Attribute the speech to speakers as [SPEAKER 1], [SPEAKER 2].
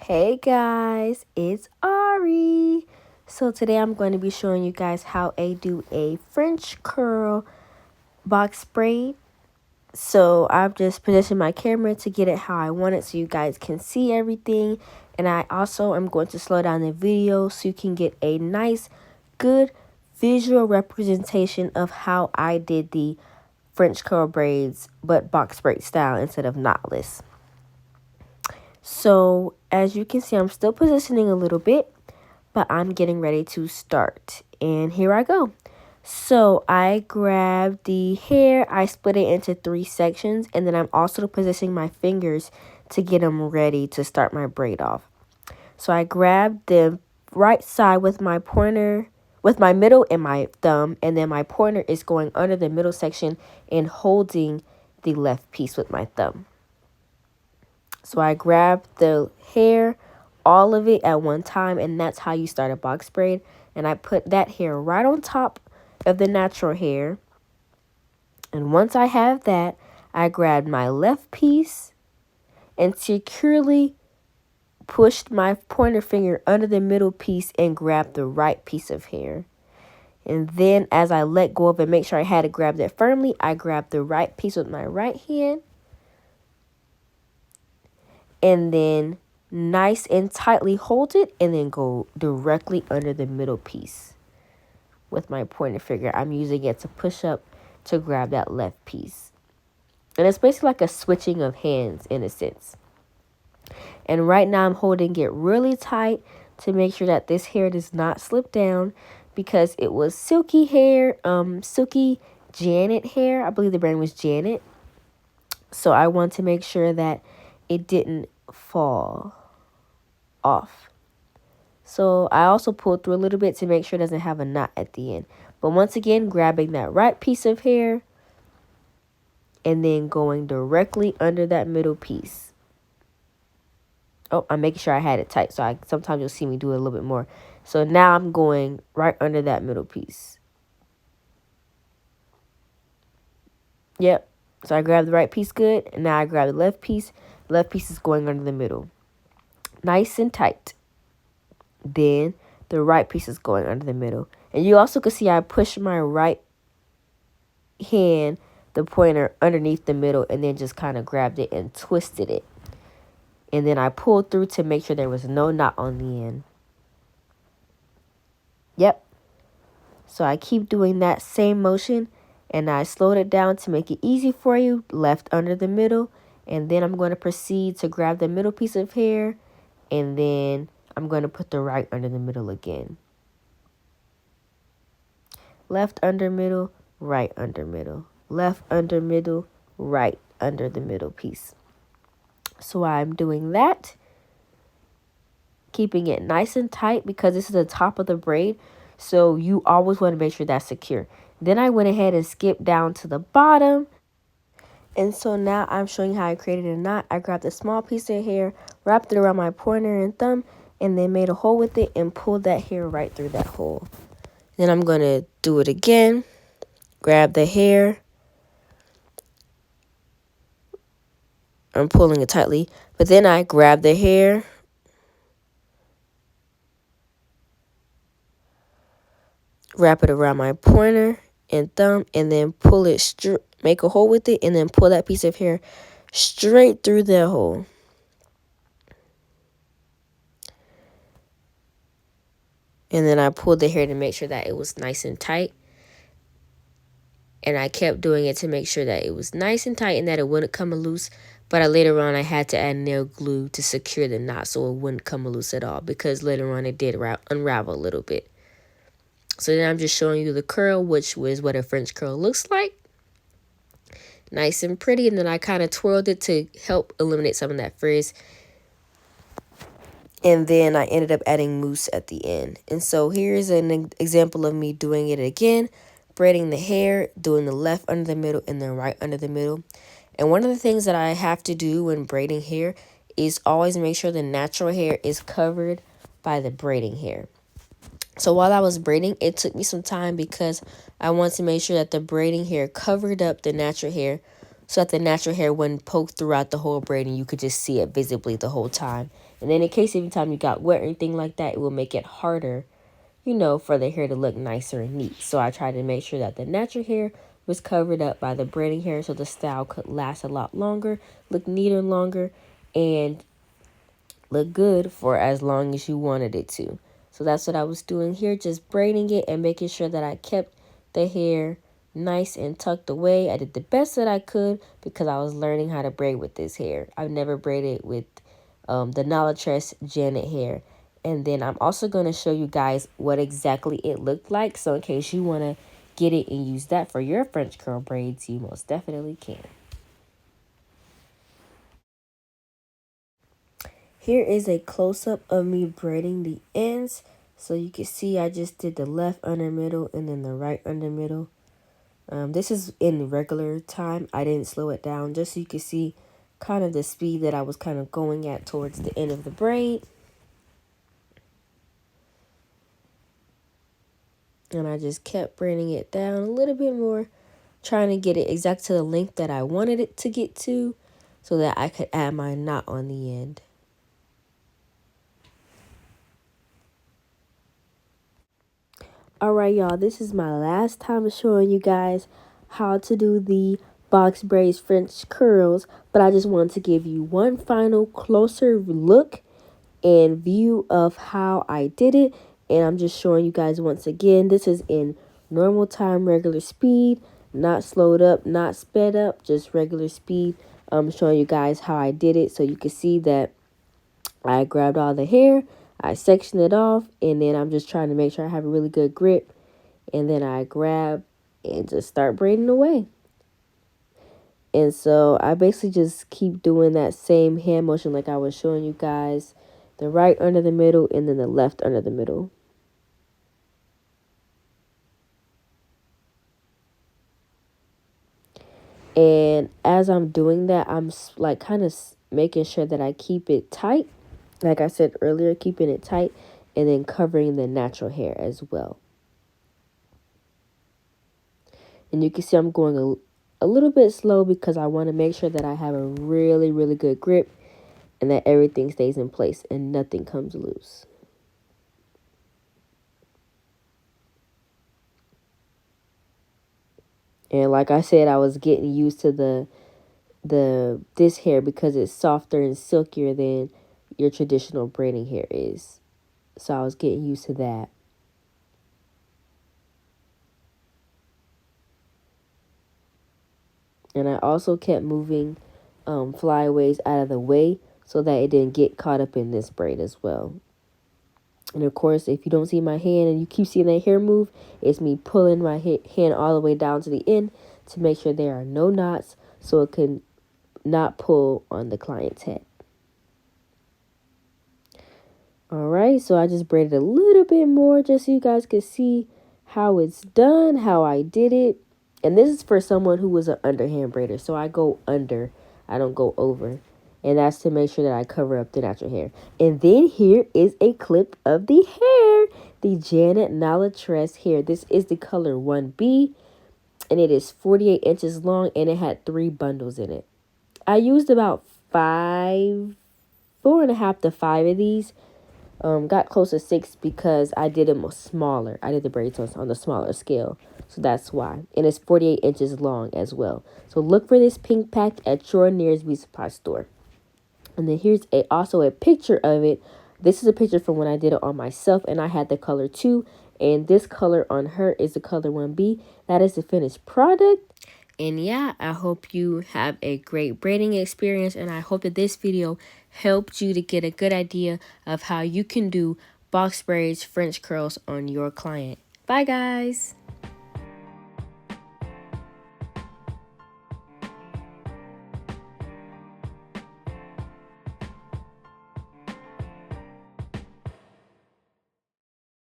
[SPEAKER 1] Hey guys, it's Ari. So today I'm going to be showing you guys how I do a French curl box braid. So I've just positioned my camera to get it how I want it so you guys can see everything. And I also am going to slow down the video so you can get a nice, good visual representation of how I did the French curl braids, but box braid style instead of knotless. So as you can see, I'm still positioning a little bit, but I'm getting ready to start. And here I go. So I grabbed the hair, I split it into 3 sections, and then I'm also positioning my fingers to get them ready to start my braid off. So I grabbed the right side with my pointer, with my middle and my thumb, and then my pointer is going under the middle section and holding the left piece with my thumb. So I grabbed the hair, all of it at one time, and that's how you start a box braid. And I put that hair right on top of the natural hair. And once I have that, I grabbed my left piece and securely pushed my pointer finger under the middle piece and grabbed the right piece of hair. And then as I let go of it, make sure I had to grab that firmly, I grabbed the right piece with my right hand. And then nice and tightly hold it and then go directly under the middle piece. With my pointer finger, I'm using it to push up to grab that left piece. And it's basically like a switching of hands in a sense. And right now I'm holding it really tight to make sure that this hair does not slip down because it was silky hair, silky Janet hair. I believe the brand was Janet. So I want to make sure that it didn't fall off. So I also pulled through a little bit to make sure it doesn't have a knot at the end. But once again, grabbing that right piece of hair and then going directly under that middle piece. Oh, I'm making sure I had it tight. So sometimes you'll see me do it a little bit more. So now I'm going right under that middle piece. Yep. So I grabbed the right piece good. And now I grab the left piece. The left piece is going under the middle. Nice and tight. Then the right piece is going under the middle. And you also can see I push my right hand, the pointer, underneath the middle and then just kind of grabbed it and twisted it. And then I pulled through to make sure there was no knot on the end. Yep. So I keep doing that same motion and I slowed it down to make it easy for you. Left under the middle. And then I'm going to proceed to grab the middle piece of hair and then I'm going to put the right under the middle again. Left under middle, right under middle. Left under middle, right under the middle piece. So I'm doing that. Keeping it nice and tight because this is the top of the braid. So you always want to make sure that's secure. Then I went ahead and skipped down to the bottom. And so now I'm showing you how I created a knot. I grabbed a small piece of hair, wrapped it around my pointer and thumb, and then made a hole with it and pulled that hair right through that hole. Then I'm going to do it again. Grab the hair. I'm pulling it tightly. But then I grab the hair. Wrap it around my pointer and thumb. And then pull it straight. Make a hole with it. And then pull that piece of hair straight through that hole. And then I pulled the hair to make sure that it was nice and tight. And I kept doing it to make sure that it was nice and tight and that it wouldn't come loose. But later on, I had to add nail glue to secure the knot so it wouldn't come loose at all. Because later on, it did unravel a little bit. So then I'm just showing you the curl, which was what a French curl looks like. Nice and pretty. And then I kind of twirled it to help eliminate some of that frizz. And then I ended up adding mousse at the end. And so here's an example of me doing it again. Braiding the hair, doing the left under the middle and then right under the middle. And one of the things that I have to do when braiding hair is always make sure the natural hair is covered by the braiding hair. So while I was braiding, it took me some time because I wanted to make sure that the braiding hair covered up the natural hair so that the natural hair wouldn't poke throughout the whole braid and you could just see it visibly the whole time. And then in case every time you got wet or anything like that, it will make it harder, for the hair to look nicer and neat. So I tried to make sure that the natural hair was covered up by the braiding hair so the style could last a lot longer, look neater and longer, and look good for as long as you wanted it to. So that's what I was doing here, just braiding it and making sure that I kept the hair nice and tucked away. I did the best that I could because I was learning how to braid with this hair. I've never braided with the Tress Janet hair. And then I'm also going to show you guys what exactly it looked like. So in case you want to get it and use that for your French curl braids, you most definitely can. Here is a close-up of me braiding the ends. So you can see I just did the left under middle and then the right under middle. This is in regular time. I didn't slow it down just so you can see kind of the speed that I was kind of going at towards the end of the braid. And I just kept braiding it down a little bit more, trying to get it exact to the length that I wanted it to get to so that I could add my knot on the end. Alright, y'all, this is my last time showing you guys how to do the box braids French curls, but I just wanted to give you one final closer look and view of how I did it. And I'm just showing you guys once again, this is in normal time, regular speed, not slowed up, not sped up, just regular speed. I'm showing you guys how I did it so you can see that I grabbed all the hair, I sectioned it off, and then I'm just trying to make sure I have a really good grip. And then I grab and just start braiding away. And so I basically just keep doing that same hand motion like I was showing you guys. The right under the middle and then the left under the middle. And as I'm doing that, I'm like kind of making sure that I keep it tight. Like I said earlier, keeping it tight and then covering the natural hair as well. And you can see I'm going a little bit slow because I want to make sure that I have a really, really good grip and that everything stays in place and nothing comes loose. And like I said, I was getting used to this hair because it's softer and silkier than your traditional braiding hair is. So I was getting used to that. And I also kept moving flyaways out of the way so that it didn't get caught up in this braid as well. And of course, if you don't see my hand and you keep seeing that hair move, it's me pulling my hand all the way down to the end to make sure there are no knots so it can not pull on the client's head. Alright, so I just braided a little bit more just so you guys can see how it's done, how I did it. And this is for someone who was an underhand braider. So I go under, I don't go over. And that's to make sure that I cover up the natural hair. And then here is a clip of the hair. The Janet Tress hair. This is the color 1B. And it is 48 inches long. And it had 3 bundles in it. I used about 4.5 to 5 of these. Got close to 6 because I did them smaller. I did the braids on the smaller scale. So that's why. And it's 48 inches long as well. So look for this pink pack at your nearest beauty supply store. And then here's also a picture of it. This is a picture from when I did it on myself and I had the color 2. And this color on her is the color 1B. That is the finished product. And yeah, I hope you have a great braiding experience. And I hope that this video helped you to get a good idea of how you can do box braids, French curls on your client. Bye, guys.